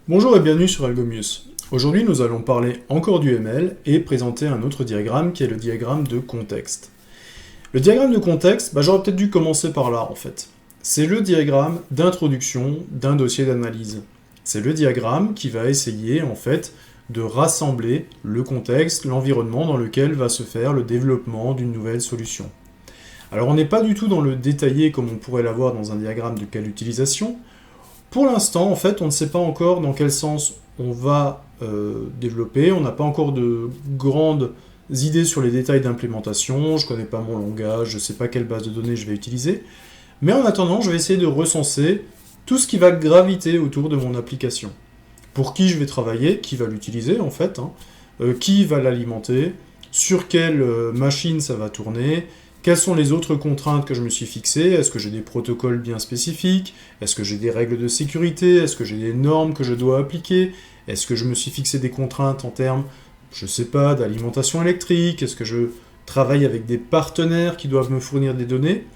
Bonjour et bienvenue sur Algomius. Aujourd'hui, nous allons parler encore du ML et présenter un autre diagramme qui est le diagramme de contexte. Le diagramme de contexte, j'aurais peut-être dû commencer par là en fait. C'est le diagramme d'introduction d'un dossier d'analyse. C'est le diagramme qui va essayer en fait de rassembler le contexte, l'environnement dans lequel va se faire le développement d'une nouvelle solution. Alors on n'est pas du tout dans le détaillé comme on pourrait l'avoir dans un diagramme de cas d'utilisation. Pour l'instant, en fait, on ne sait pas encore dans quel sens on va développer. On n'a pas encore de grandes idées sur les détails d'implémentation. Je ne connais pas mon langage, je ne sais pas quelle base de données je vais utiliser. Mais en attendant, je vais essayer de recenser tout ce qui va graviter autour de mon application. Pour qui je vais travailler, qui va l'utiliser en fait, qui va l'alimenter, sur quelle machine ça va tourner, quelles sont les autres contraintes que je me suis fixées? Est-ce que j'ai des protocoles bien spécifiques? Est-ce que j'ai des règles de sécurité? Est-ce que j'ai des normes que je dois appliquer? Est-ce que je me suis fixé des contraintes en termes, je sais pas, d'alimentation électrique? Est-ce que je travaille avec des partenaires qui doivent me fournir des données?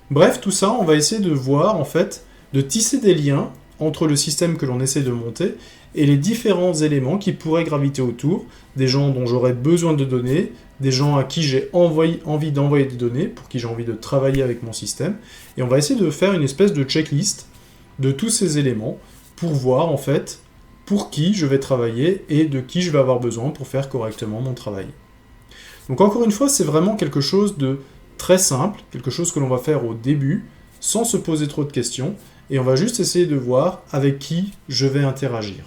Bref, tout ça, on va essayer de voir, en fait, de tisser des liens entre le système que l'on essaie de monter et les différents éléments qui pourraient graviter autour, des gens dont j'aurais besoin de données, des gens à qui j'ai envie d'envoyer des données, pour qui j'ai envie de travailler avec mon système, et on va essayer de faire une espèce de checklist de tous ces éléments pour voir en fait pour qui je vais travailler et de qui je vais avoir besoin pour faire correctement mon travail. Donc encore une fois, c'est vraiment quelque chose de très simple, quelque chose que l'on va faire au début, sans se poser trop de questions, et on va juste essayer de voir avec qui je vais interagir.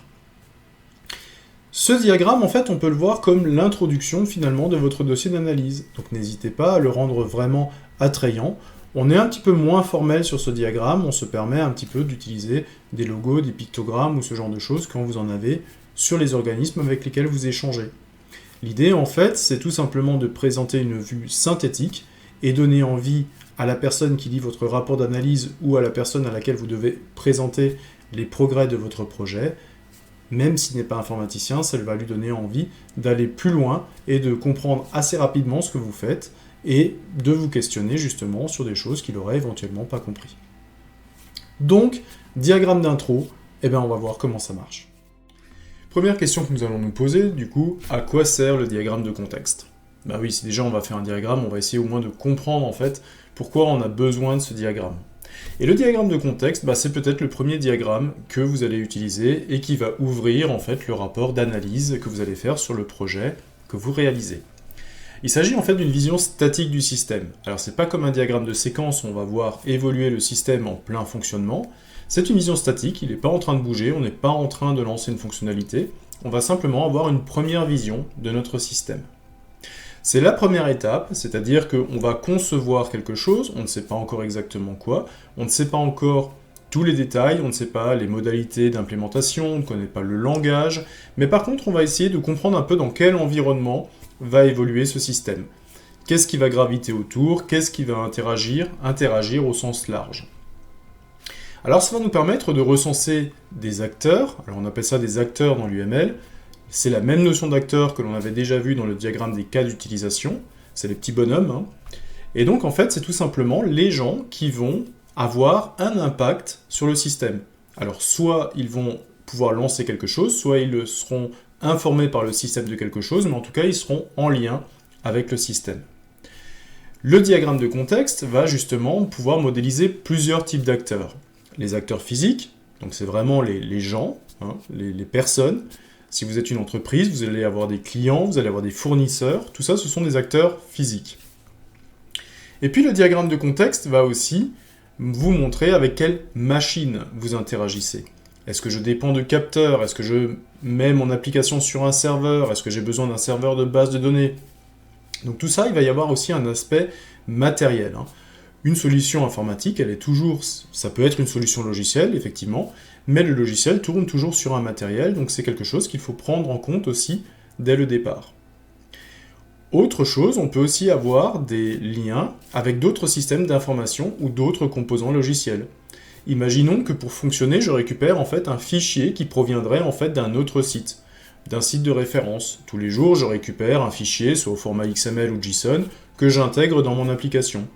Ce diagramme, en fait, on peut le voir comme l'introduction, finalement, de votre dossier d'analyse. Donc n'hésitez pas à le rendre vraiment attrayant. On est un petit peu moins formel sur ce diagramme, on se permet un petit peu d'utiliser des logos, des pictogrammes ou ce genre de choses quand vous en avez sur les organismes avec lesquels vous échangez. L'idée, en fait, c'est tout simplement de présenter une vue synthétique et donner envie à la personne qui lit votre rapport d'analyse ou à la personne à laquelle vous devez présenter les progrès de votre projet. Même s'il n'est pas informaticien, ça va lui donner envie d'aller plus loin et de comprendre assez rapidement ce que vous faites et de vous questionner justement sur des choses qu'il n'aurait éventuellement pas compris. Donc, diagramme d'intro, on va voir comment ça marche. Première question que nous allons nous poser, du coup, à quoi sert le diagramme de contexte? Oui, si déjà on va faire un diagramme, on va essayer au moins de comprendre en fait pourquoi on a besoin de ce diagramme. Et le diagramme de contexte, c'est peut-être le premier diagramme que vous allez utiliser et qui va ouvrir en fait le rapport d'analyse que vous allez faire sur le projet que vous réalisez. Il s'agit en fait d'une vision statique du système. Alors c'est pas comme un diagramme de séquence où on va voir évoluer le système en plein fonctionnement. C'est une vision statique, il n'est pas en train de bouger, on n'est pas en train de lancer une fonctionnalité. On va simplement avoir une première vision de notre système. C'est la première étape, c'est-à-dire qu'on va concevoir quelque chose, on ne sait pas encore exactement quoi, on ne sait pas encore tous les détails, on ne sait pas les modalités d'implémentation, on ne connaît pas le langage, mais par contre on va essayer de comprendre un peu dans quel environnement va évoluer ce système. Qu'est-ce qui va graviter autour, qu'est-ce qui va interagir au sens large. Alors ça va nous permettre de recenser des acteurs, alors on appelle ça des acteurs dans l'UML. C'est la même notion d'acteur que l'on avait déjà vu dans le diagramme des cas d'utilisation, c'est les petits bonhommes. Et donc en fait c'est tout simplement les gens qui vont avoir un impact sur le système. Alors soit ils vont pouvoir lancer quelque chose, soit ils seront informés par le système de quelque chose, mais en tout cas ils seront en lien avec le système. Le diagramme de contexte va justement pouvoir modéliser plusieurs types d'acteurs. Les acteurs physiques, donc c'est vraiment les gens, les personnes. Si vous êtes une entreprise, vous allez avoir des clients, vous allez avoir des fournisseurs, tout ça ce sont des acteurs physiques. Et puis le diagramme de contexte va aussi vous montrer avec quelle machine vous interagissez. Est-ce que je dépends de capteurs? Est-ce que je mets mon application sur un serveur? Est-ce que j'ai besoin d'un serveur de base de données? Donc tout ça, il va y avoir aussi un aspect matériel. Une solution informatique, ça peut être une solution logicielle, effectivement, mais le logiciel tourne toujours sur un matériel, donc c'est quelque chose qu'il faut prendre en compte aussi dès le départ. Autre chose, on peut aussi avoir des liens avec d'autres systèmes d'information ou d'autres composants logiciels. Imaginons que pour fonctionner, je récupère en fait un fichier qui proviendrait en fait d'un autre site, d'un site de référence. Tous les jours, je récupère un fichier, soit au format XML ou JSON, que j'intègre dans mon application.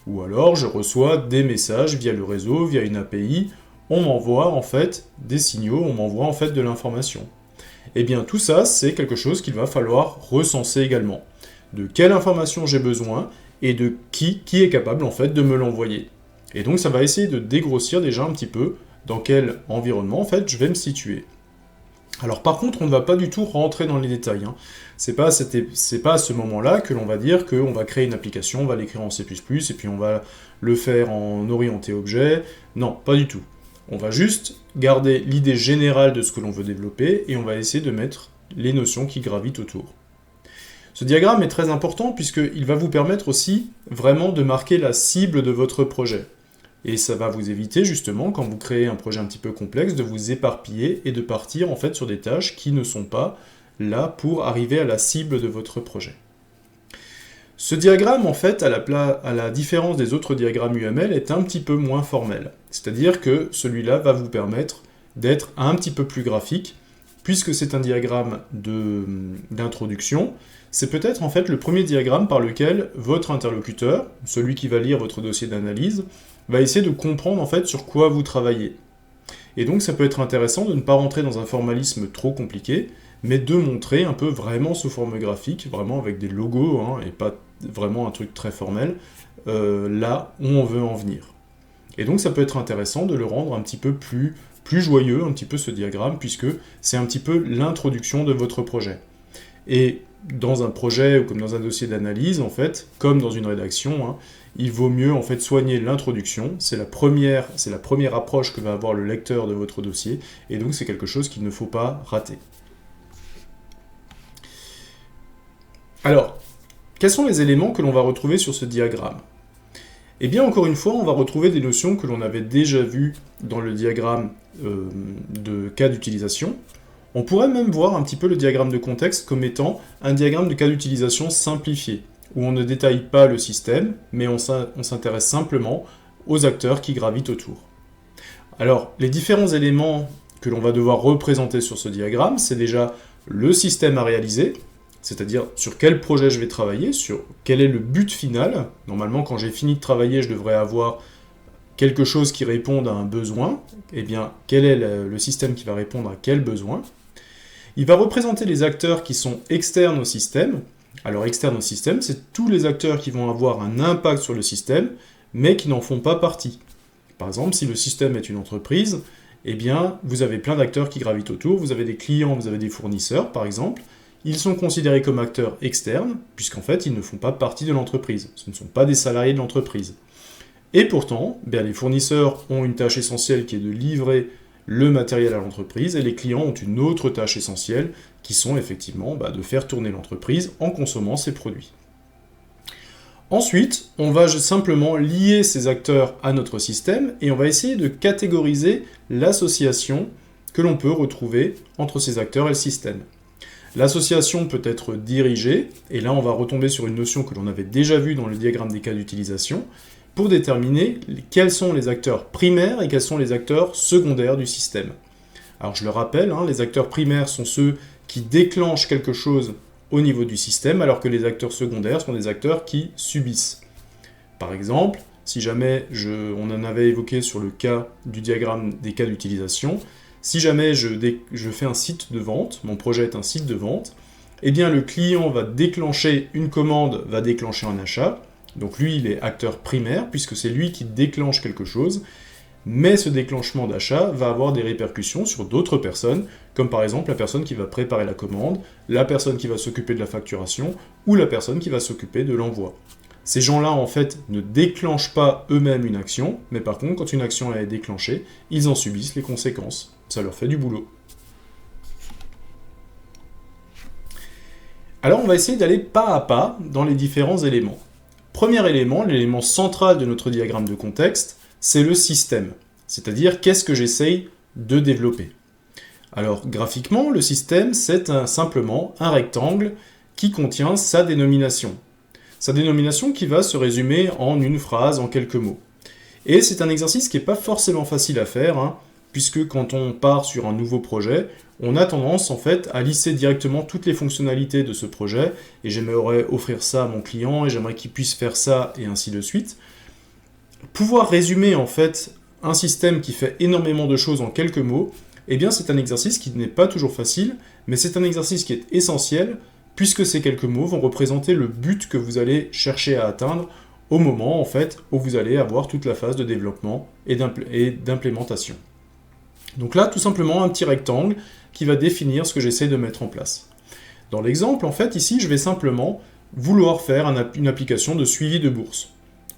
Ou alors, je reçois des messages via le réseau, via une API, on m'envoie en fait des signaux, on m'envoie en fait de l'information. Et bien tout ça, c'est quelque chose qu'il va falloir recenser également. De quelle information j'ai besoin et de qui est capable en fait de me l'envoyer. Et donc ça va essayer de dégrossir déjà un petit peu dans quel environnement en fait je vais me situer. Alors par contre, on ne va pas du tout rentrer dans les détails. C'est pas à ce moment-là que l'on va dire qu'on va créer une application, on va l'écrire en C++, et puis on va le faire en orienté objet. Non, pas du tout. On va juste garder l'idée générale de ce que l'on veut développer, et on va essayer de mettre les notions qui gravitent autour. Ce diagramme est très important puisqu'il va vous permettre aussi vraiment de marquer la cible de votre projet. Et ça va vous éviter justement, quand vous créez un projet un petit peu complexe, de vous éparpiller et de partir en fait sur des tâches qui ne sont pas là pour arriver à la cible de votre projet. Ce diagramme, en fait, à la différence des autres diagrammes UML, est un petit peu moins formel. C'est-à-dire que celui-là va vous permettre d'être un petit peu plus graphique, puisque c'est un diagramme d'introduction. C'est peut-être en fait le premier diagramme par lequel votre interlocuteur, celui qui va lire votre dossier d'analyse, va essayer de comprendre en fait sur quoi vous travaillez. Et donc ça peut être intéressant de ne pas rentrer dans un formalisme trop compliqué, mais de montrer un peu vraiment sous forme graphique, vraiment avec des logos, et pas vraiment un truc très formel, là où on veut en venir. Et donc ça peut être intéressant de le rendre un petit peu plus joyeux, un petit peu ce diagramme, puisque c'est un petit peu l'introduction de votre projet. Et dans un projet ou comme dans un dossier d'analyse, en fait, comme dans une rédaction, il vaut mieux en fait soigner l'introduction. C'est la première approche que va avoir le lecteur de votre dossier, et donc c'est quelque chose qu'il ne faut pas rater. Alors, quels sont les éléments que l'on va retrouver sur ce diagramme ? Eh bien, encore une fois, on va retrouver des notions que l'on avait déjà vues dans le diagramme de cas d'utilisation. On pourrait même voir un petit peu le diagramme de contexte comme étant un diagramme de cas d'utilisation simplifié, où on ne détaille pas le système, mais on s'intéresse simplement aux acteurs qui gravitent autour. Alors, les différents éléments que l'on va devoir représenter sur ce diagramme, c'est déjà le système à réaliser, c'est-à-dire sur quel projet je vais travailler, sur quel est le but final. Normalement, quand j'ai fini de travailler, je devrais avoir quelque chose qui réponde à un besoin. Eh bien, quel est le système qui va répondre à quel besoin ? Il va représenter les acteurs qui sont externes au système. Alors, externes au système, c'est tous les acteurs qui vont avoir un impact sur le système, mais qui n'en font pas partie. Par exemple, si le système est une entreprise, eh bien, vous avez plein d'acteurs qui gravitent autour. Vous avez des clients, vous avez des fournisseurs, par exemple. Ils sont considérés comme acteurs externes, puisqu'en fait, ils ne font pas partie de l'entreprise. Ce ne sont pas des salariés de l'entreprise. Et pourtant, les fournisseurs ont une tâche essentielle qui est de livrer le matériel à l'entreprise, et les clients ont une autre tâche essentielle, qui sont effectivement de faire tourner l'entreprise en consommant ses produits. Ensuite, on va simplement lier ces acteurs à notre système, et on va essayer de catégoriser l'association que l'on peut retrouver entre ces acteurs et le système. L'association peut être dirigée, et là on va retomber sur une notion que l'on avait déjà vue dans le diagramme des cas d'utilisation, pour déterminer quels sont les acteurs primaires et quels sont les acteurs secondaires du système. Alors je le rappelle, les acteurs primaires sont ceux qui déclenchent quelque chose au niveau du système, alors que les acteurs secondaires sont des acteurs qui subissent. Par exemple, si jamais on en avait évoqué sur le cas du diagramme des cas d'utilisation, si jamais je fais un site de vente, mon projet est un site de vente, eh bien le client va déclencher une commande, va déclencher un achat. Donc lui, il est acteur primaire, puisque c'est lui qui déclenche quelque chose, mais ce déclenchement d'achat va avoir des répercussions sur d'autres personnes, comme par exemple la personne qui va préparer la commande, la personne qui va s'occuper de la facturation, ou la personne qui va s'occuper de l'envoi. Ces gens-là, en fait, ne déclenchent pas eux-mêmes une action, mais par contre, quand une action est déclenchée, ils en subissent les conséquences. Ça leur fait du boulot. Alors, on va essayer d'aller pas à pas dans les différents éléments. Premier élément, l'élément central de notre diagramme de contexte, c'est le système. C'est-à-dire, qu'est-ce que j'essaye de développer. Alors, graphiquement, le système, c'est simplement un rectangle qui contient sa dénomination. Sa dénomination qui va se résumer en une phrase, en quelques mots. Et c'est un exercice qui n'est pas forcément facile à faire, puisque quand on part sur un nouveau projet, on a tendance en fait à lisser directement toutes les fonctionnalités de ce projet, et j'aimerais offrir ça à mon client, et j'aimerais qu'il puisse faire ça, et ainsi de suite. Pouvoir résumer en fait un système qui fait énormément de choses en quelques mots, eh bien c'est un exercice qui n'est pas toujours facile, mais c'est un exercice qui est essentiel, puisque ces quelques mots vont représenter le but que vous allez chercher à atteindre au moment, en fait, où vous allez avoir toute la phase de développement et d'implémentation. Donc là, tout simplement, un petit rectangle qui va définir ce que j'essaie de mettre en place. Dans l'exemple, en fait, ici, je vais simplement vouloir faire une application de suivi de bourse.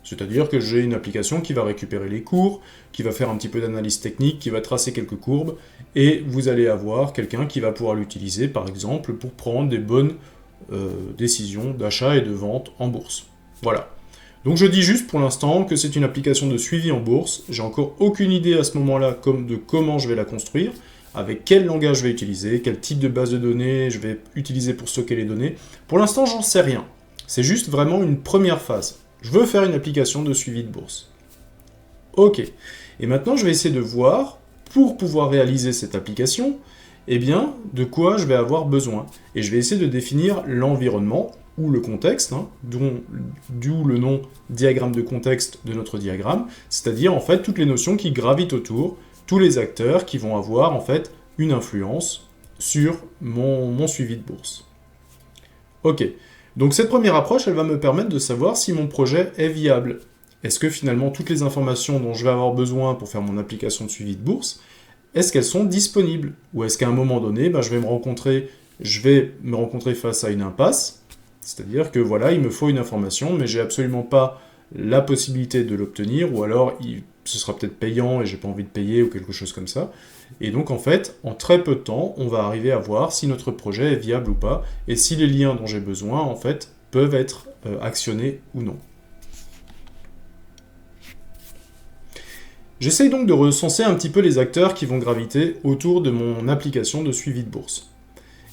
C'est-à-dire que j'ai une application qui va récupérer les cours, qui va faire un petit peu d'analyse technique, qui va tracer quelques courbes, et vous allez avoir quelqu'un qui va pouvoir l'utiliser, par exemple, pour prendre des bonnes décisions d'achat et de vente en bourse. Voilà. Donc je dis juste pour l'instant que c'est une application de suivi en bourse. J'ai encore aucune idée à ce moment-là de comment je vais la construire, avec quel langage je vais utiliser, quel type de base de données je vais utiliser pour stocker les données. Pour l'instant, j'en sais rien. C'est juste vraiment une première phase. Je veux faire une application de suivi de bourse. Ok. Et maintenant, je vais essayer de voir, pour pouvoir réaliser cette application, eh bien, de quoi je vais avoir besoin. Et je vais essayer de définir l'environnement, ou le contexte, d'où le nom diagramme de contexte de notre diagramme, c'est-à-dire en fait toutes les notions qui gravitent autour, tous les acteurs qui vont avoir en fait une influence sur mon suivi de bourse. Ok, donc cette première approche, elle va me permettre de savoir si mon projet est viable. Est-ce que finalement toutes les informations dont je vais avoir besoin pour faire mon application de suivi de bourse, est-ce qu'elles sont disponibles? Ou est-ce qu'à un moment donné, je vais me rencontrer face à une impasse? C'est-à-dire que voilà, il me faut une information, mais j'ai absolument pas la possibilité de l'obtenir, ou alors ce sera peut-être payant et j'ai pas envie de payer ou quelque chose comme ça. Et donc en fait, en très peu de temps, on va arriver à voir si notre projet est viable ou pas, et si les liens dont j'ai besoin, en fait, peuvent être actionnés ou non. J'essaye donc de recenser un petit peu les acteurs qui vont graviter autour de mon application de suivi de bourse.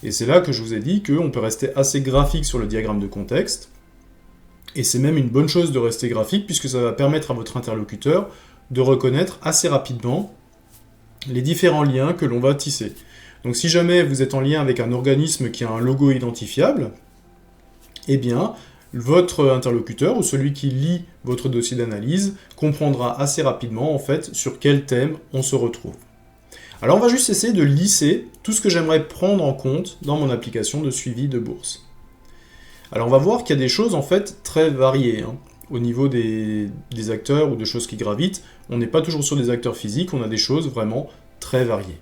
Et c'est là que je vous ai dit qu'on peut rester assez graphique sur le diagramme de contexte, et c'est même une bonne chose de rester graphique, puisque ça va permettre à votre interlocuteur de reconnaître assez rapidement les différents liens que l'on va tisser. Donc si jamais vous êtes en lien avec un organisme qui a un logo identifiable, eh bien, votre interlocuteur, ou celui qui lit votre dossier d'analyse, comprendra assez rapidement, en fait, sur quel thème on se retrouve. Alors on va juste essayer de lisser tout ce que j'aimerais prendre en compte dans mon application de suivi de bourse. Alors on va voir qu'il y a des choses en fait très variées. Au niveau des acteurs ou de choses qui gravitent, on n'est pas toujours sur des acteurs physiques, on a des choses vraiment très variées.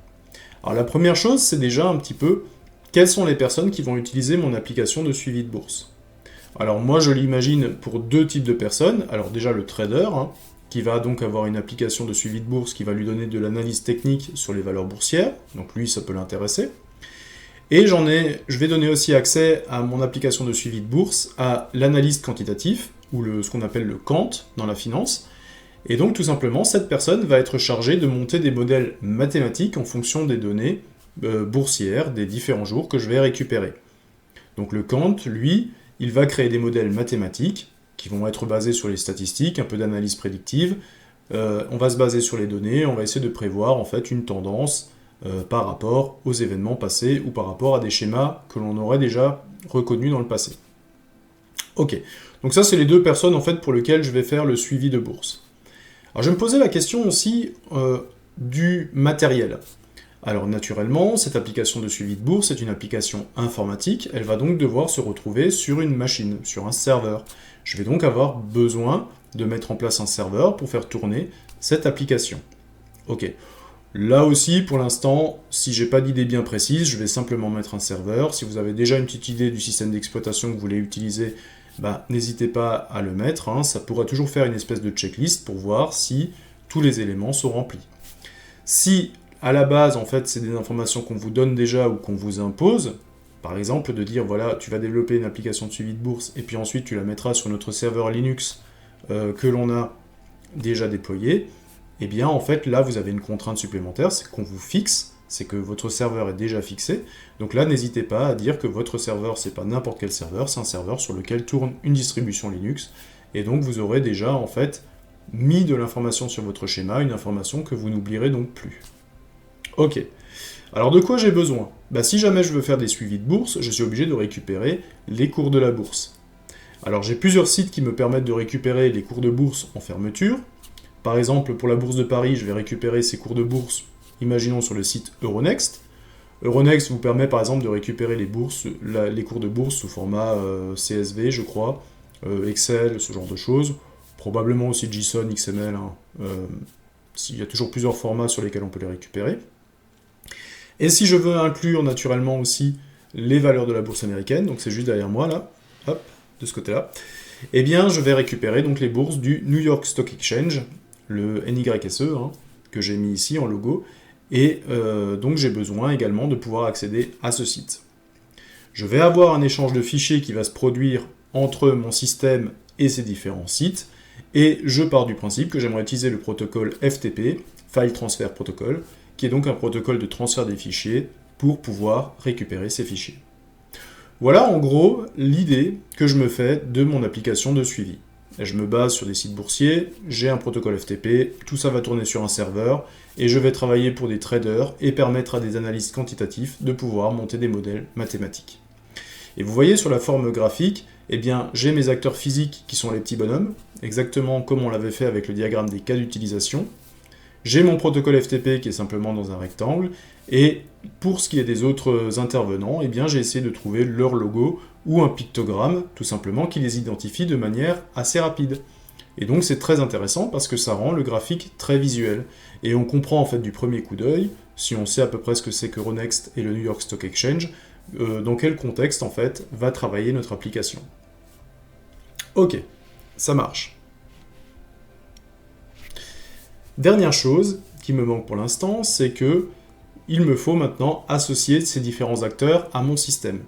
Alors la première chose, c'est déjà un petit peu quelles sont les personnes qui vont utiliser mon application de suivi de bourse. Alors moi je l'imagine pour deux types de personnes. Alors déjà le trader, qui va donc avoir une application de suivi de bourse qui va lui donner de l'analyse technique sur les valeurs boursières, donc lui ça peut l'intéresser. Et je vais donner aussi accès à mon application de suivi de bourse à l'analyste quantitatif, ou ce qu'on appelle le quant dans la finance. Et donc tout simplement, cette personne va être chargée de monter des modèles mathématiques en fonction des données boursières des différents jours que je vais récupérer. Donc le quant, lui, il va créer des modèles mathématiques qui vont être basés sur les statistiques, un peu d'analyse prédictive. On va se baser sur les données, on va essayer de prévoir en fait une tendance par rapport aux événements passés ou par rapport à des schémas que l'on aurait déjà reconnus dans le passé. Ok, donc ça c'est les deux personnes en fait pour lesquelles je vais faire le suivi de bourse. Alors je vais me poser la question aussi du matériel. Alors naturellement, cette application de suivi de bourse est une application informatique, elle va donc devoir se retrouver sur une machine, sur un serveur. Je vais donc avoir besoin de mettre en place un serveur pour faire tourner cette application. Ok, là aussi pour l'instant, si j'ai pas d'idée bien précise, je vais simplement mettre un serveur. Si vous avez déjà une petite idée du système d'exploitation que vous voulez utiliser, n'hésitez pas à le mettre, ça pourra toujours faire une espèce de checklist pour voir si tous les éléments sont remplis. Si à la base, en fait, c'est des informations qu'on vous donne déjà ou qu'on vous impose, par exemple de dire, voilà, tu vas développer une application de suivi de bourse et puis ensuite tu la mettras sur notre serveur Linux que l'on a déjà déployé, eh bien, en fait, là, vous avez une contrainte supplémentaire, c'est qu'on vous fixe, c'est que votre serveur est déjà fixé. Donc là, n'hésitez pas à dire que votre serveur, c'est pas n'importe quel serveur, c'est un serveur sur lequel tourne une distribution Linux, et donc vous aurez déjà, en fait, mis de l'information sur votre schéma, une information que vous n'oublierez donc plus. Ok, alors de quoi j'ai besoin? Si jamais je veux faire des suivis de bourse, je suis obligé de récupérer les cours de la bourse. Alors j'ai plusieurs sites qui me permettent de récupérer les cours de bourse en fermeture. Par exemple, pour la bourse de Paris, je vais récupérer ces cours de bourse, imaginons sur le site Euronext. Euronext vous permet par exemple de récupérer les cours de bourse sous format CSV, je crois, Excel, ce genre de choses. Probablement aussi JSON, XML. Il y a toujours plusieurs formats sur lesquels on peut les récupérer. Et si je veux inclure naturellement aussi les valeurs de la bourse américaine, donc c'est juste derrière moi là, hop, de ce côté-là, eh bien je vais récupérer donc les bourses du New York Stock Exchange, le NYSE, que j'ai mis ici en logo, et donc j'ai besoin également de pouvoir accéder à ce site. Je vais avoir un échange de fichiers qui va se produire entre mon système et ces différents sites, et je pars du principe que j'aimerais utiliser le protocole FTP, File Transfer Protocol, qui est donc un protocole de transfert des fichiers pour pouvoir récupérer ces fichiers. Voilà en gros l'idée que je me fais de mon application de suivi. Je me base sur des sites boursiers, j'ai un protocole FTP, tout ça va tourner sur un serveur, et je vais travailler pour des traders et permettre à des analystes quantitatifs de pouvoir monter des modèles mathématiques. Et vous voyez sur la forme graphique, eh bien j'ai mes acteurs physiques qui sont les petits bonhommes, exactement comme on l'avait fait avec le diagramme des cas d'utilisation. J'ai mon protocole FTP qui est simplement dans un rectangle, et pour ce qui est des autres intervenants, eh bien j'ai essayé de trouver leur logo ou un pictogramme, tout simplement, qui les identifie de manière assez rapide. Et donc c'est très intéressant parce que ça rend le graphique très visuel. Et on comprend en fait du premier coup d'œil, si on sait à peu près ce que c'est que Euronext et le New York Stock Exchange, dans quel contexte en fait va travailler notre application. Ok, ça marche. Dernière chose qui me manque pour l'instant, c'est que il me faut maintenant associer ces différents acteurs à mon système.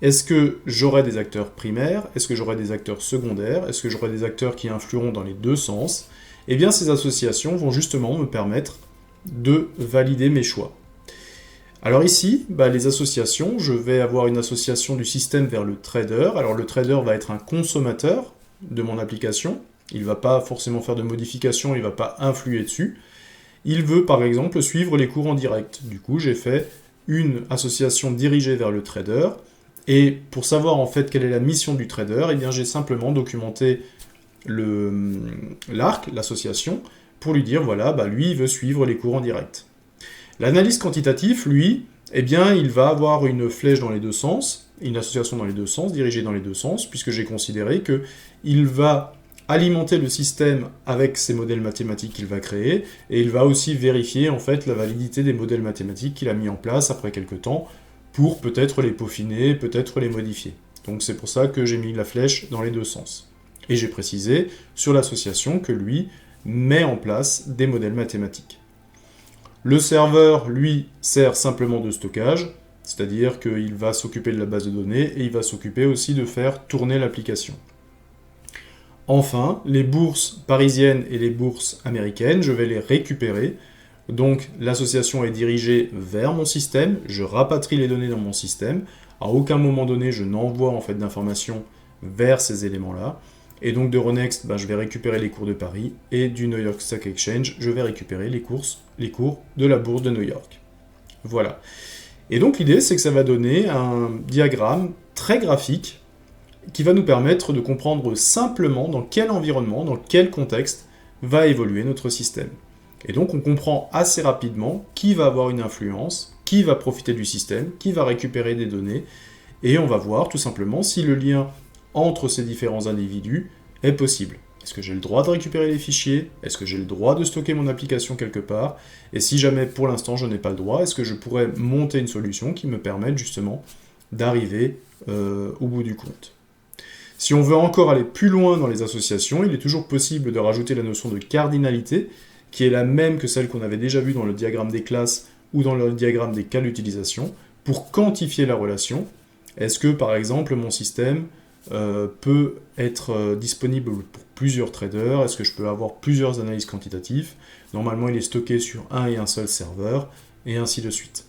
Est-ce que j'aurai des acteurs primaires? Est-ce que j'aurai des acteurs secondaires? Est-ce que j'aurai des acteurs qui influeront dans les deux sens? Eh bien, ces associations vont justement me permettre de valider mes choix. Alors ici, les associations, je vais avoir une association du système vers le trader. Alors le trader va être un consommateur de mon application. Il ne va pas forcément faire de modifications, il ne va pas influer dessus. Il veut par exemple suivre les cours en direct. Du coup, j'ai fait une association dirigée vers le trader. Et pour savoir en fait quelle est la mission du trader, eh bien j'ai simplement documenté l'arc, l'association, pour lui dire voilà, lui il veut suivre les cours en direct. L'analyste quantitatif, lui, eh bien il va avoir une flèche dans les deux sens, une association dans les deux sens, dirigée dans les deux sens, puisque j'ai considéré qu'il va alimenter le système avec ces modèles mathématiques qu'il va créer, et il va aussi vérifier en fait la validité des modèles mathématiques qu'il a mis en place après quelques temps, pour peut-être les peaufiner, peut-être les modifier. Donc c'est pour ça que j'ai mis la flèche dans les deux sens. Et j'ai précisé sur l'association que lui met en place des modèles mathématiques. Le serveur, lui, sert simplement de stockage, c'est-à-dire qu'il va s'occuper de la base de données et il va s'occuper aussi de faire tourner l'application. Enfin, les bourses parisiennes et les bourses américaines, je vais les récupérer. Donc l'association est dirigée vers mon système, je rapatrie les données dans mon système, à aucun moment donné je n'envoie en fait d'informations vers ces éléments-là, et donc d'Euronext, je vais récupérer les cours de Paris, et du New York Stock Exchange, je vais récupérer les cours de la bourse de New York. Voilà. Et donc l'idée c'est que ça va donner un diagramme très graphique, qui va nous permettre de comprendre simplement dans quel environnement, dans quel contexte va évoluer notre système. Et donc on comprend assez rapidement qui va avoir une influence, qui va profiter du système, qui va récupérer des données, et on va voir tout simplement si le lien entre ces différents individus est possible. Est-ce que j'ai le droit de récupérer les fichiers? Est-ce que j'ai le droit de stocker mon application quelque part? Et si jamais pour l'instant je n'ai pas le droit, est-ce que je pourrais monter une solution qui me permette justement d'arriver au bout du compte? Si on veut encore aller plus loin dans les associations, il est toujours possible de rajouter la notion de cardinalité, qui est la même que celle qu'on avait déjà vue dans le diagramme des classes ou dans le diagramme des cas d'utilisation, pour quantifier la relation. Est-ce que, par exemple, mon système peut être disponible pour plusieurs traders? Est-ce que je peux avoir plusieurs analyses quantitatives? Normalement, il est stocké sur un et un seul serveur, et ainsi de suite.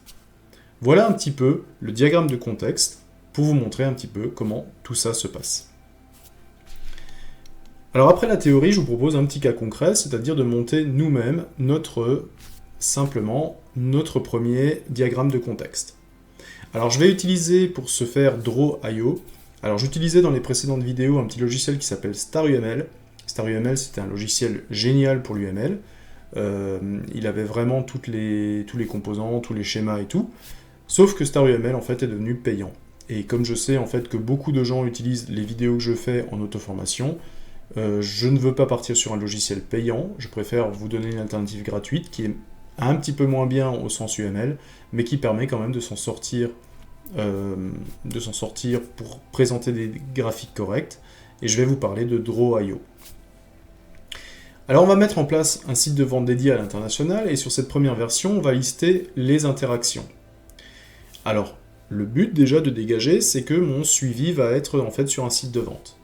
Voilà un petit peu le diagramme de contexte, pour vous montrer un petit peu comment tout ça se passe. Alors après la théorie, je vous propose un petit cas concret, c'est-à-dire de monter nous-mêmes simplement notre premier diagramme de contexte. Alors je vais utiliser pour ce faire Draw.io. Alors j'utilisais dans les précédentes vidéos un petit logiciel qui s'appelle StarUML. StarUML, c'était un logiciel génial pour l'UML. Il avait vraiment tous les composants, tous les schémas et tout. Sauf que StarUML, en fait, est devenu payant. Et comme je sais, en fait, que beaucoup de gens utilisent les vidéos que je fais en auto-formation, je ne veux pas partir sur un logiciel payant. Je préfère vous donner une alternative gratuite qui est un petit peu moins bien au sens UML, mais qui permet quand même de s'en sortir pour présenter des graphiques corrects. Et je vais vous parler de Draw.io. Alors on va mettre en place un site de vente dédié à l'international, et sur cette première version, on va lister les interactions. Alors, le but déjà de dégager, c'est que mon suivi va être en fait sur un site de vente.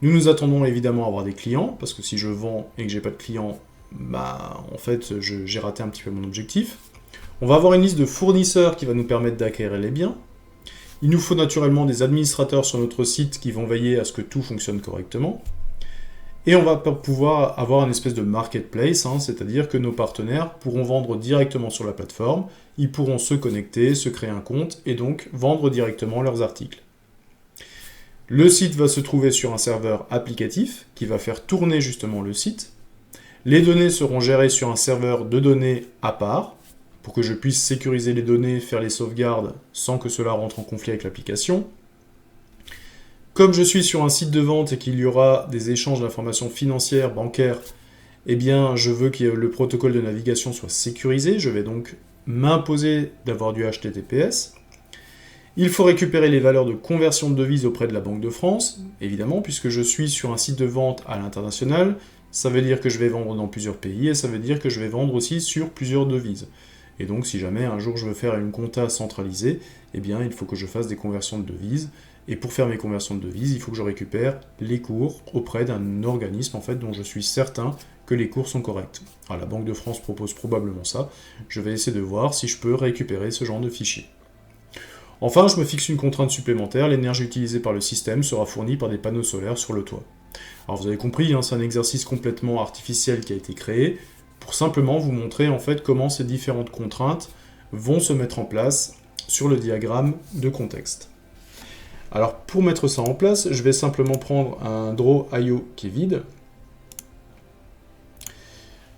Nous nous attendons évidemment à avoir des clients, parce que si je vends et que j'ai pas de clients, bah en fait j'ai raté un petit peu mon objectif. On va avoir une liste de fournisseurs qui va nous permettre d'acquérir les biens. Il nous faut naturellement des administrateurs sur notre site qui vont veiller à ce que tout fonctionne correctement. Et on va pouvoir avoir une espèce de marketplace, c'est-à-dire que nos partenaires pourront vendre directement sur la plateforme, ils pourront se connecter, se créer un compte et donc vendre directement leurs articles. Le site va se trouver sur un serveur applicatif qui va faire tourner justement le site. Les données seront gérées sur un serveur de données à part, pour que je puisse sécuriser les données, faire les sauvegardes sans que cela rentre en conflit avec l'application. Comme je suis sur un site de vente et qu'il y aura des échanges d'informations financières, bancaires, eh bien je veux que le protocole de navigation soit sécurisé, je vais donc m'imposer d'avoir du HTTPS. Il faut récupérer les valeurs de conversion de devises auprès de la Banque de France, évidemment, puisque je suis sur un site de vente à l'international, ça veut dire que je vais vendre dans plusieurs pays, et ça veut dire que je vais vendre aussi sur plusieurs devises. Et donc si jamais un jour je veux faire une compta centralisée, eh bien il faut que je fasse des conversions de devises, et pour faire mes conversions de devises, il faut que je récupère les cours auprès d'un organisme en fait, dont je suis certain que les cours sont corrects. Alors, la Banque de France propose probablement ça, je vais essayer de voir si je peux récupérer ce genre de fichiers. Enfin, je me fixe une contrainte supplémentaire, l'énergie utilisée par le système sera fournie par des panneaux solaires sur le toit. Alors vous avez compris, c'est un exercice complètement artificiel qui a été créé, pour simplement vous montrer en fait comment ces différentes contraintes vont se mettre en place sur le diagramme de contexte. Alors pour mettre ça en place, je vais simplement prendre un Draw.io qui est vide.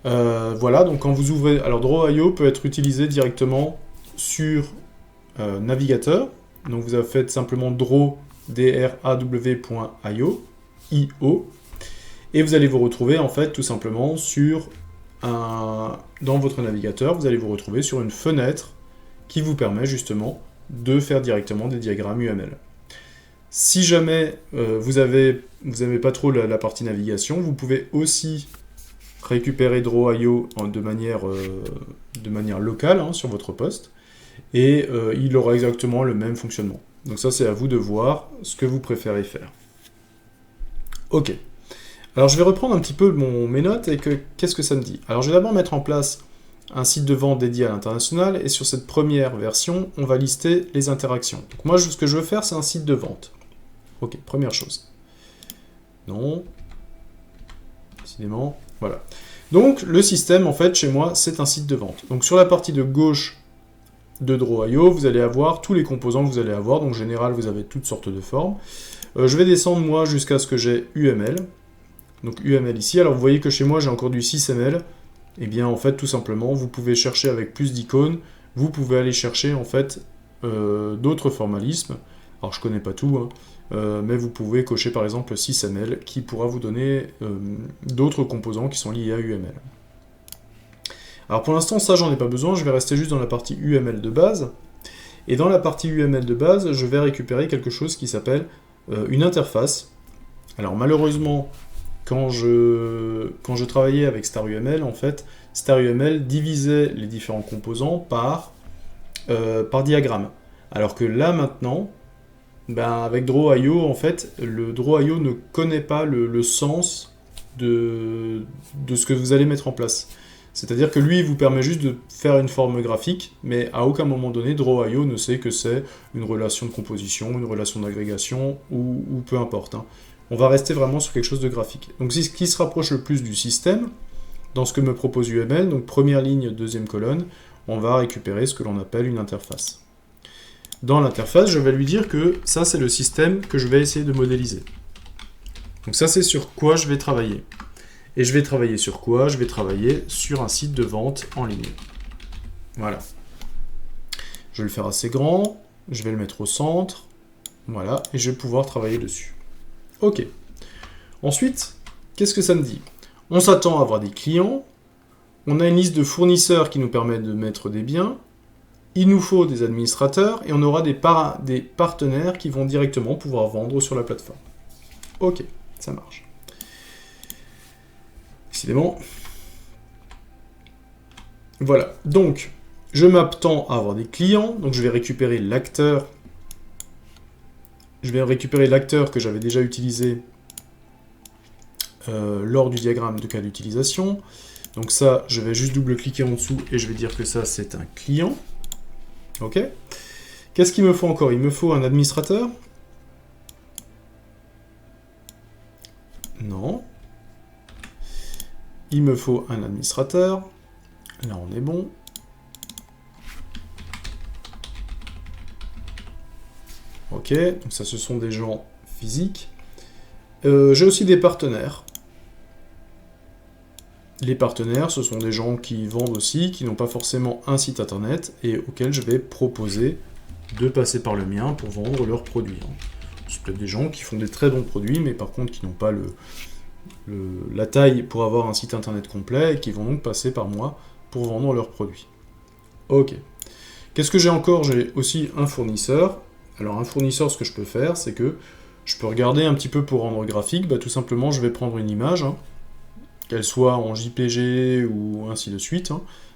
Voilà, donc quand vous ouvrez... Alors Draw.io peut être utilisé directement sur navigateur. Donc vous avez fait simplement draw.io, et vous allez vous retrouver en fait tout simplement sur dans votre navigateur, vous allez vous retrouver sur une fenêtre qui vous permet justement de faire directement des diagrammes UML. Si jamais vous n'aimez pas trop la partie navigation, vous pouvez aussi récupérer Draw.io de manière locale sur votre poste, et il aura exactement le même fonctionnement. Donc ça, c'est à vous de voir ce que vous préférez faire. Ok. Alors je vais reprendre un petit peu mes notes et qu'est-ce que ça me dit. Alors je vais d'abord mettre en place un site de vente dédié à l'international, et sur cette première version, on va lister les interactions. Donc moi, ce que je veux faire, c'est un site de vente. Ok, première chose. Non. Décidément, voilà. Donc le système, en fait, chez moi, c'est un site de vente. Donc sur la partie de gauche de Draw.io, vous allez avoir tous les composants que vous allez avoir. Donc en général, vous avez toutes sortes de formes. Je vais descendre, moi, jusqu'à ce que j'ai UML. Donc UML ici. Alors vous voyez que chez moi, j'ai encore du 6ML. Eh bien, en fait, tout simplement, vous pouvez chercher avec plus d'icônes. Vous pouvez aller chercher, en fait, d'autres formalismes. Alors je connais pas tout, mais vous pouvez cocher par exemple 6ML qui pourra vous donner d'autres composants qui sont liés à UML. Alors pour l'instant, ça j'en ai pas besoin, je vais rester juste dans la partie UML de base. Et dans la partie UML de base, je vais récupérer quelque chose qui s'appelle une interface. Alors malheureusement, quand je travaillais avec StarUML, en fait, StarUML divisait les différents composants par diagramme. Alors que là maintenant, avec Draw.io, en fait, le Draw.io ne connaît pas le sens de ce que vous allez mettre en place. C'est-à-dire que lui, il vous permet juste de faire une forme graphique, mais à aucun moment donné, Draw.io ne sait que c'est une relation de composition, une relation d'agrégation, ou peu importe. On va rester vraiment sur quelque chose de graphique. Donc c'est ce qui se rapproche le plus du système, dans ce que me propose UML, donc première ligne, deuxième colonne, on va récupérer ce que l'on appelle une interface. Dans l'interface, je vais lui dire que ça, c'est le système que je vais essayer de modéliser. Donc ça, c'est sur quoi je vais travailler. Et je vais travailler sur quoi? Je vais travailler sur un site de vente en ligne. Voilà. Je vais le faire assez grand, je vais le mettre au centre, voilà, et je vais pouvoir travailler dessus. Ok. Ensuite, qu'est-ce que ça me dit? On s'attend à avoir des clients, on a une liste de fournisseurs qui nous permet de mettre des biens, il nous faut des administrateurs, et on aura des partenaires qui vont directement pouvoir vendre sur la plateforme. Ok, ça marche. Décidément. Voilà, donc, je m'attends à avoir des clients, donc je vais récupérer l'acteur. Je vais récupérer l'acteur que j'avais déjà utilisé lors du diagramme de cas d'utilisation. Donc ça, je vais juste double-cliquer en dessous et je vais dire que ça, c'est un client. Ok. Qu'est-ce qu'il me faut encore? Il me faut un administrateur. Non. Il me faut un administrateur. Là, on est bon. Ok, donc ça, ce sont des gens physiques. J'ai aussi des partenaires. Les partenaires, ce sont des gens qui vendent aussi, qui n'ont pas forcément un site internet et auxquels je vais proposer de passer par le mien pour vendre leurs produits. C'est peut-être des gens qui font des très bons produits, mais par contre qui n'ont pas la taille pour avoir un site internet complet et qui vont donc passer par moi pour vendre leurs produits. Ok. Qu'est-ce que j'ai encore? J'ai aussi un fournisseur. Alors un fournisseur, ce que je peux faire, c'est que je peux regarder un petit peu pour rendre graphique. Tout simplement, je vais prendre une image, qu'elle soit en JPG ou ainsi de suite.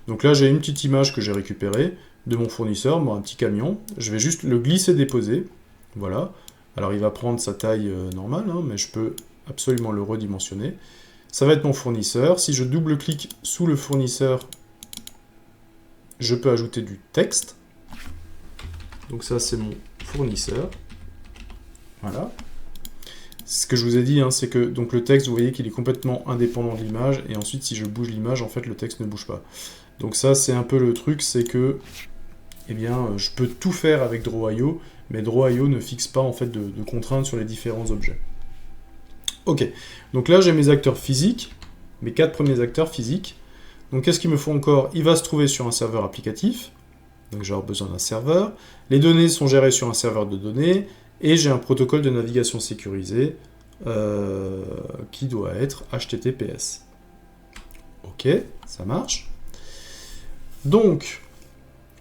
Donc là, j'ai une petite image que j'ai récupérée de mon fournisseur, un petit camion. Je vais juste le glisser-déposer. Voilà. Alors il va prendre sa taille normale, mais je peux absolument le redimensionner. Ça va être mon fournisseur. Si je double-clique sous le fournisseur, je peux ajouter du texte. Donc ça, c'est mon fournisseur. Voilà. Ce que je vous ai dit, c'est que donc le texte, vous voyez qu'il est complètement indépendant de l'image, et ensuite, si je bouge l'image, en fait, le texte ne bouge pas. Donc ça, c'est un peu le truc, c'est que, eh bien, je peux tout faire avec Draw.io, mais Draw.io ne fixe pas, en fait, de contraintes sur les différents objets. Ok, donc là, j'ai mes acteurs physiques, mes 4 premiers acteurs physiques. Donc, qu'est-ce qu'il me faut encore? Il va se trouver sur un serveur applicatif, donc j'ai besoin d'un serveur. Les données sont gérées sur un serveur de données, et j'ai un protocole de navigation sécurisé qui doit être HTTPS. Ok, ça marche. Donc,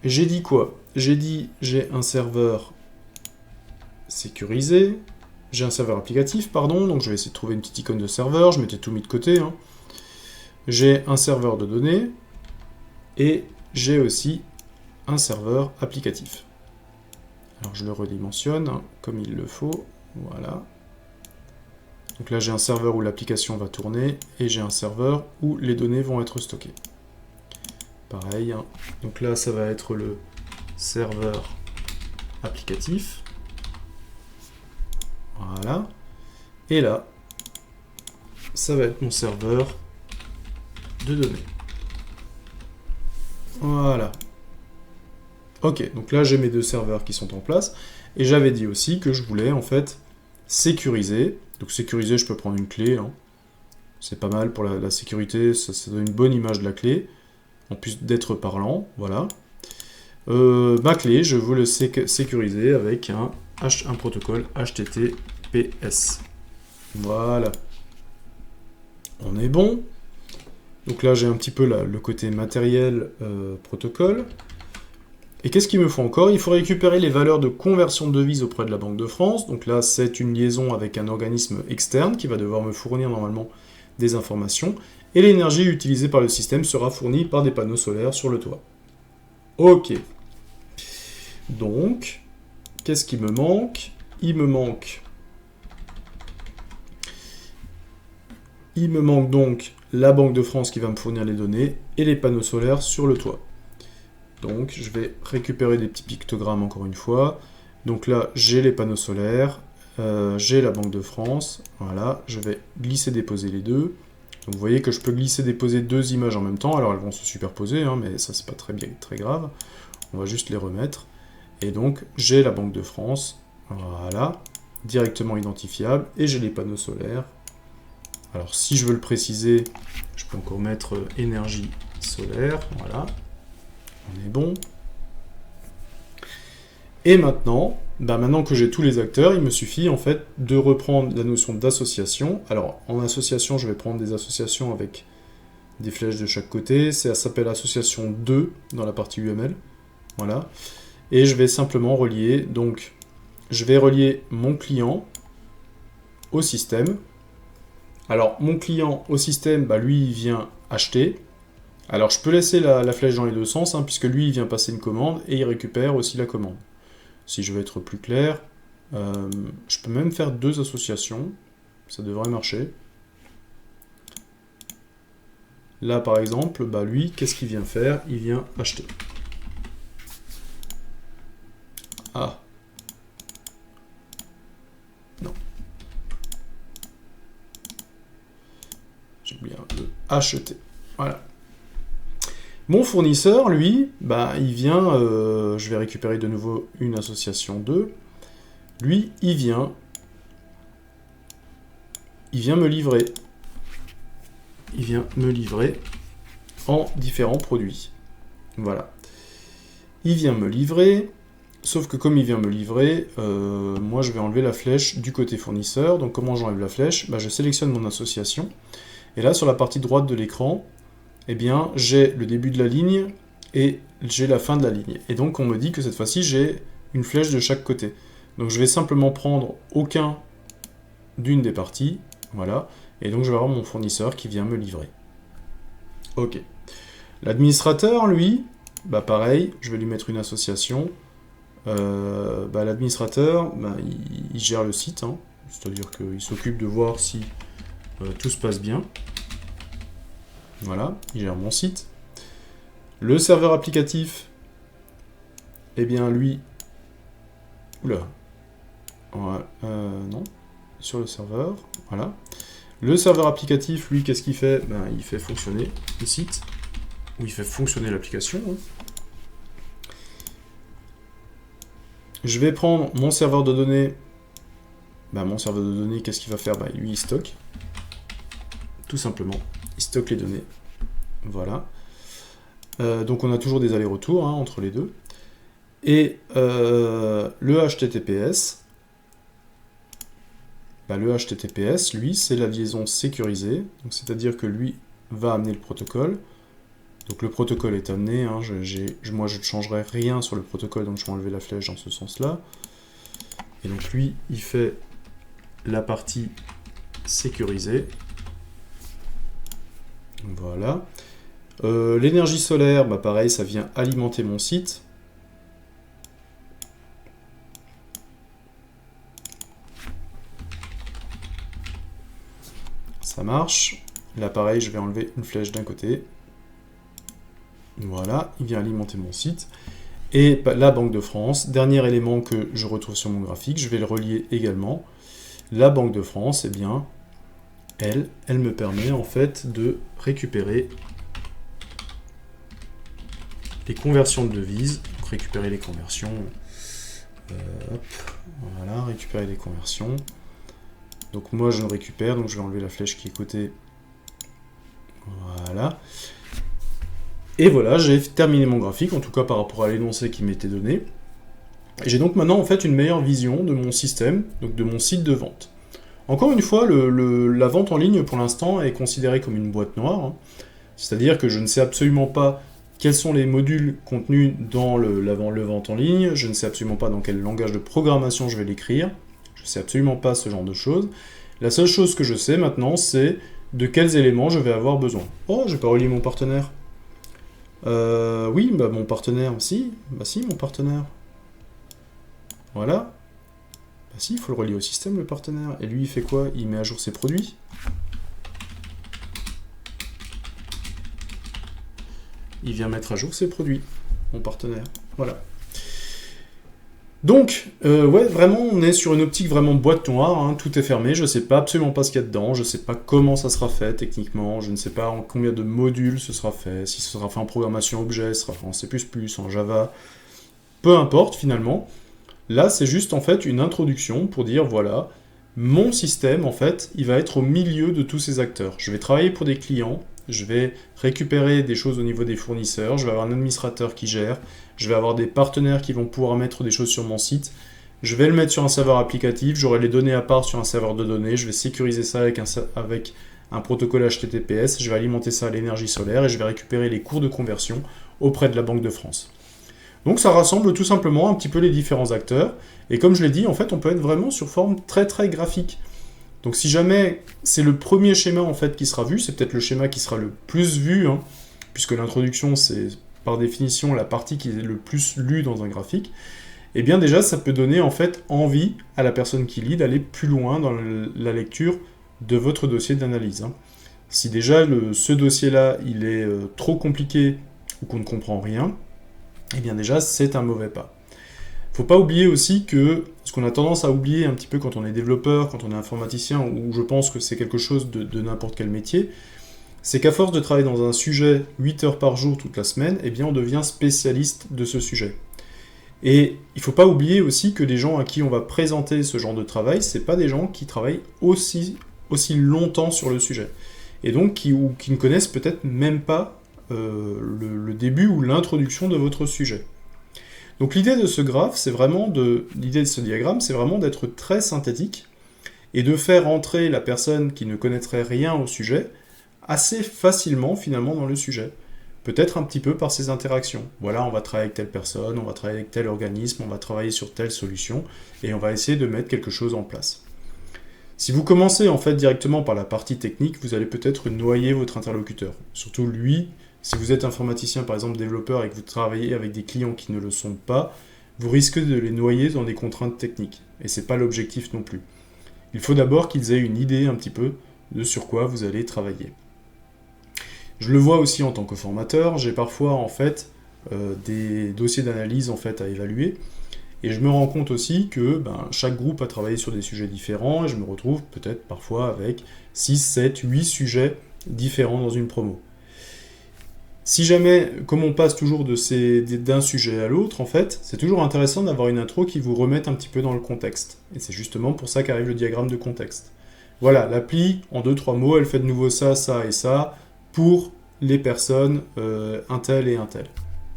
j'ai dit quoi? J'ai dit j'ai un serveur sécurisé, j'ai un serveur applicatif, pardon, donc je vais essayer de trouver une petite icône de serveur, je m'étais tout mis de côté. J'ai un serveur de données, et j'ai aussi un serveur applicatif. Alors je le redimensionne comme il le faut, voilà. Donc là j'ai un serveur où l'application va tourner, et j'ai un serveur où les données vont être stockées. Pareil, donc là ça va être le serveur applicatif. Voilà. Et là, ça va être mon serveur de données. Voilà. Ok, donc là j'ai mes 2 serveurs qui sont en place, et j'avais dit aussi que je voulais en fait sécuriser. Donc sécuriser, je peux prendre une clé, c'est pas mal pour la sécurité, ça donne une bonne image de la clé, en plus d'être parlant, voilà. Ma clé, je veux le sécuriser avec un protocole HTTPS. Voilà. On est bon. Donc là j'ai un petit peu le côté matériel protocole. Et qu'est-ce qu'il me faut encore? Il faut récupérer les valeurs de conversion de devises auprès de la Banque de France. Donc là, c'est une liaison avec un organisme externe qui va devoir me fournir normalement des informations. Et l'énergie utilisée par le système sera fournie par des panneaux solaires sur le toit. Ok. Donc, qu'est-ce qui me manque? Il me manque donc la Banque de France qui va me fournir les données et les panneaux solaires sur le toit. Donc, je vais récupérer des petits pictogrammes encore une fois. Donc là, j'ai les panneaux solaires, j'ai la Banque de France. Voilà, je vais glisser-déposer les deux. Donc vous voyez que je peux glisser-déposer 2 images en même temps. Alors elles vont se superposer, mais ça c'est pas très grave. On va juste les remettre. Et donc, j'ai la Banque de France. Voilà, directement identifiable. Et j'ai les panneaux solaires Alors si je veux le préciser, je peux encore mettre énergie solaire, voilà, on est bon. Et maintenant, maintenant que j'ai tous les acteurs, il me suffit en fait de reprendre la notion d'association. Alors en association, je vais prendre des associations avec des flèches de chaque côté, ça s'appelle association 2 dans la partie UML, voilà. Et je vais simplement relier, donc je vais relier mon client au système. Alors mon client au système, lui il vient acheter. Alors je peux laisser la flèche dans les deux sens, puisque lui il vient passer une commande et il récupère aussi la commande. Si je veux être plus clair, je peux même faire deux associations, ça devrait marcher. Là par exemple, lui, qu'est-ce qu'il vient faire? Il vient acheter. Ah. Non. J'ai oublié le acheter. Voilà. Mon fournisseur, lui, il vient, je vais récupérer de nouveau une association 2. Lui, il vient me livrer. Il vient me livrer en différents produits. Voilà. Il vient me livrer, sauf que comme il vient me livrer, moi je vais enlever la flèche du côté fournisseur. Donc comment j'enlève la flèche? Je sélectionne mon association. Et là, sur la partie droite de l'écran, eh bien, j'ai le début de la ligne et j'ai la fin de la ligne. Et donc, on me dit que cette fois-ci, j'ai une flèche de chaque côté. Donc, je vais simplement prendre aucun d'une des parties, voilà, et donc je vais avoir mon fournisseur qui vient me livrer. Ok. L'administrateur, lui, pareil, je vais lui mettre une association. L'administrateur, il gère le site, c'est-à-dire qu'il s'occupe de voir si tout se passe bien. Voilà, il gère mon site. Le serveur applicatif, eh bien lui... Oula. Non. Sur le serveur, voilà. Le serveur applicatif, lui, qu'est-ce qu'il fait? Il fait fonctionner le site, ou il fait fonctionner l'application. Je vais prendre mon serveur de données. Mon serveur de données, qu'est-ce qu'il va faire? Lui, il stocke. Tout simplement. Il stocke les données. Voilà. Donc on a toujours des allers-retours entre les deux. Et le HTTPS, le HTTPS, lui, c'est la liaison sécurisée. C'est-à-dire que lui va amener le protocole. Donc le protocole est amené. Moi, je ne changerai rien sur le protocole, donc je vais enlever la flèche dans ce sens-là. Et donc lui, il fait la partie sécurisée. Voilà. L'énergie solaire, pareil, ça vient alimenter mon site. Ça marche. Là, pareil, je vais enlever une flèche d'un côté. Voilà, il vient alimenter mon site. Et la Banque de France, dernier élément que je retrouve sur mon graphique, je vais le relier également. La Banque de France, eh bien, elle me permet en fait de récupérer les conversions de devises. Donc récupérer les conversions. Voilà, récupérer les conversions. Donc moi je le récupère, donc je vais enlever la flèche qui est côté. Voilà. Et voilà, j'ai terminé mon graphique, en tout cas par rapport à l'énoncé qui m'était donné. J'ai donc maintenant en fait une meilleure vision de mon système, donc de mon site de vente. Encore une fois, la vente en ligne pour l'instant est considérée comme une boîte noire. C'est-à-dire que je ne sais absolument pas quels sont les modules contenus dans le vente en ligne, je ne sais absolument pas dans quel langage de programmation je vais l'écrire, je ne sais absolument pas ce genre de choses. La seule chose que je sais maintenant, c'est de quels éléments je vais avoir besoin. Oh, j'ai pas relié mon partenaire. Oui, mon partenaire, si, mon partenaire. Voilà. Si, il faut le relier au système, le partenaire. Et lui, il fait quoi? Il met à jour ses produits. Il vient mettre à jour ses produits, mon partenaire. Voilà. Donc, ouais, vraiment, on est sur une optique vraiment boîte noire, tout est fermé, je ne sais pas absolument pas ce qu'il y a dedans, je ne sais pas comment ça sera fait techniquement, je ne sais pas en combien de modules ce sera fait, si ce sera fait en programmation objet, ce sera fait en C++, en Java, peu importe finalement. Là, c'est juste en fait une introduction pour dire, voilà, Mon système, en fait, il va être au milieu de tous ces acteurs. Je vais travailler pour des clients, je vais récupérer des choses au niveau des fournisseurs, je vais avoir un administrateur qui gère, je vais avoir des partenaires qui vont pouvoir mettre des choses sur mon site, je vais le mettre sur un serveur applicatif, j'aurai les données à part sur un serveur de données, je vais sécuriser ça avec un protocole HTTPS, je vais alimenter ça à l'énergie solaire et je vais récupérer les cours de conversion auprès de la Banque de France. Donc ça rassemble tout simplement un petit peu les différents acteurs, et comme je l'ai dit, en fait, on peut être vraiment sur forme très très graphique. Donc si jamais c'est le premier schéma en fait qui sera vu, c'est peut-être le schéma qui sera le plus vu, hein, puisque l'introduction c'est par définition la partie qui est le plus lue dans un graphique, et bien déjà ça peut donner en fait envie à la personne qui lit d'aller plus loin dans la lecture de votre dossier d'analyse. Hein. Si déjà ce dossier-là il est trop compliqué ou qu'on ne comprend rien, et bien déjà c'est un mauvais pas. Faut pas oublier aussi que, ce qu'on a tendance à oublier un petit peu quand on est développeur, quand on est informaticien, ou je pense que c'est quelque chose de n'importe quel métier, c'est qu'à force de travailler dans un sujet 8 heures par jour toute la semaine, eh bien on devient spécialiste de ce sujet. Et il faut pas oublier aussi que les gens à qui on va présenter ce genre de travail, c'est pas des gens qui travaillent aussi longtemps sur le sujet. Et donc qui ne connaissent peut-être même pas le début ou l'introduction de votre sujet. Donc l'idée de ce diagramme, c'est vraiment d'être très synthétique et de faire entrer la personne qui ne connaîtrait rien au sujet assez facilement finalement dans le sujet. Peut-être un petit peu par ses interactions. Voilà, on va travailler avec telle personne, on va travailler avec tel organisme, on va travailler sur telle solution et on va essayer de mettre quelque chose en place. Si vous commencez en fait directement par la partie technique, vous allez peut-être noyer votre interlocuteur. Surtout lui. Si vous êtes informaticien, par exemple développeur, et que vous travaillez avec des clients qui ne le sont pas, vous risquez de les noyer dans des contraintes techniques. Et ce n'est pas l'objectif non plus. Il faut d'abord qu'ils aient une idée un petit peu de sur quoi vous allez travailler. Je le vois aussi en tant que formateur, j'ai parfois en fait des dossiers d'analyse en fait à évaluer, et je me rends compte aussi que chaque groupe a travaillé sur des sujets différents, et je me retrouve peut-être parfois avec 6, 7, 8 sujets différents dans une promo. Si jamais, comme on passe toujours d'un sujet à l'autre, en fait, c'est toujours intéressant d'avoir une intro qui vous remette un petit peu dans le contexte. Et c'est justement pour ça qu'arrive le diagramme de contexte. Voilà, l'appli, en 2-3 mots, elle fait de nouveau ça, ça et ça, pour les personnes un tel et un tel.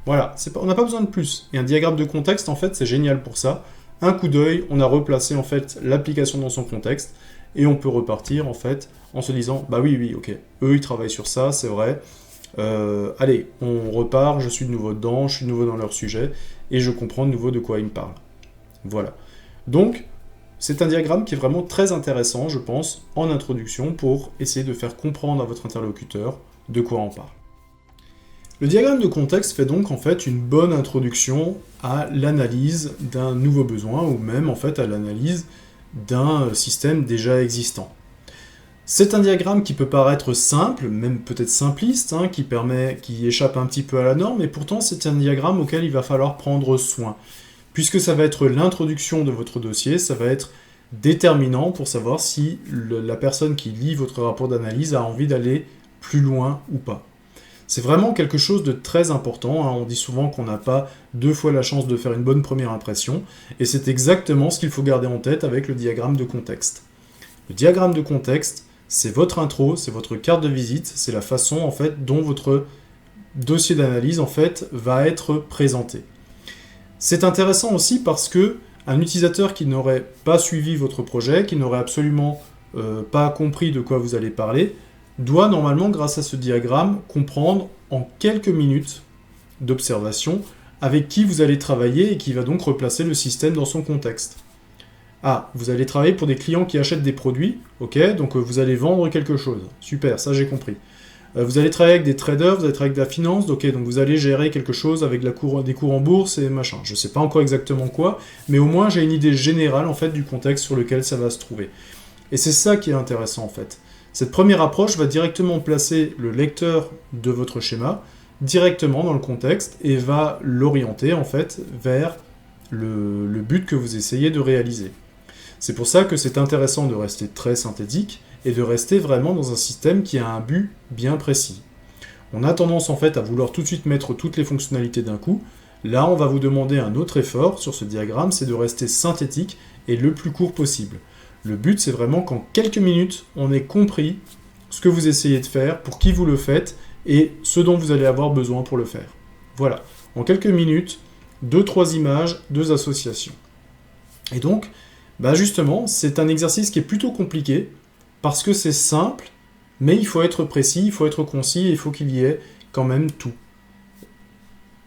Voilà, on n'a pas besoin de plus. Et un diagramme de contexte, en fait, c'est génial pour ça. Un coup d'œil, on a replacé, en fait, l'application dans son contexte, et on peut repartir, en fait, en se disant, bah oui, ok, eux, ils travaillent sur ça, c'est vrai. Allez, on repart, je suis de nouveau dedans, je suis de nouveau dans leur sujet, et je comprends de nouveau de quoi ils me parlent. Voilà. Donc, c'est un diagramme qui est vraiment très intéressant, je pense, en introduction, pour essayer de faire comprendre à votre interlocuteur de quoi on parle. Le diagramme de contexte fait donc en fait une bonne introduction à l'analyse d'un nouveau besoin, ou même en fait à l'analyse d'un système déjà existant. C'est un diagramme qui peut paraître simple, même peut-être simpliste, hein, qui échappe un petit peu à la norme, et pourtant c'est un diagramme auquel il va falloir prendre soin. Puisque ça va être l'introduction de votre dossier, ça va être déterminant pour savoir si la personne qui lit votre rapport d'analyse a envie d'aller plus loin ou pas. C'est vraiment quelque chose de très important, hein. On dit souvent qu'on n'a pas 2 fois la chance de faire une bonne première impression, et c'est exactement ce qu'il faut garder en tête avec le diagramme de contexte. Le diagramme de contexte, c'est votre intro, c'est votre carte de visite, c'est la façon en fait dont votre dossier d'analyse en fait va être présenté. C'est intéressant aussi parce que un utilisateur qui n'aurait pas suivi votre projet, qui n'aurait absolument pas compris de quoi vous allez parler, doit normalement, grâce à ce diagramme, comprendre en quelques minutes d'observation avec qui vous allez travailler et qui va donc replacer le système dans son contexte. Ah, vous allez travailler pour des clients qui achètent des produits, ok, donc vous allez vendre quelque chose. Super, ça j'ai compris. Vous allez travailler avec des traders, vous allez travailler avec de la finance, ok, donc vous allez gérer quelque chose avec des cours en bourse et machin. Je ne sais pas encore exactement quoi, mais au moins j'ai une idée générale en fait du contexte sur lequel ça va se trouver. Et c'est ça qui est intéressant en fait. Cette première approche va directement placer le lecteur de votre schéma directement dans le contexte et va l'orienter en fait vers le but que vous essayez de réaliser. C'est pour ça que c'est intéressant de rester très synthétique et de rester vraiment dans un système qui a un but bien précis. On a tendance en fait à vouloir tout de suite mettre toutes les fonctionnalités d'un coup. Là, on va vous demander un autre effort sur ce diagramme, c'est de rester synthétique et le plus court possible. Le but, c'est vraiment qu'en quelques minutes, on ait compris ce que vous essayez de faire, pour qui vous le faites, et ce dont vous allez avoir besoin pour le faire. Voilà, en quelques minutes, 2-3 images, 2 associations. Et donc, justement, c'est un exercice qui est plutôt compliqué, parce que c'est simple, mais il faut être précis, il faut être concis, et il faut qu'il y ait quand même tout.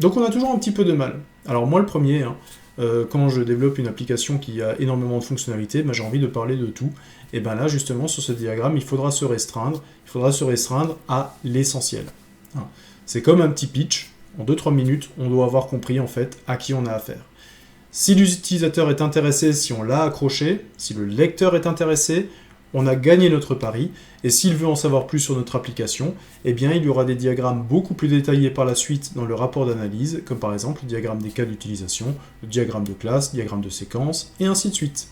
Donc on a toujours un petit peu de mal. Alors moi le premier, quand je développe une application qui a énormément de fonctionnalités, j'ai envie de parler de tout. Et bien là justement sur ce diagramme, il faudra se restreindre à l'essentiel. C'est comme un petit pitch, en 2-3 minutes, on doit avoir compris en fait à qui on a affaire. Si l'utilisateur est intéressé, si on l'a accroché, si le lecteur est intéressé, on a gagné notre pari, et s'il veut en savoir plus sur notre application, eh bien il y aura des diagrammes beaucoup plus détaillés par la suite dans le rapport d'analyse, comme par exemple le diagramme des cas d'utilisation, le diagramme de classe, le diagramme de séquence, et ainsi de suite.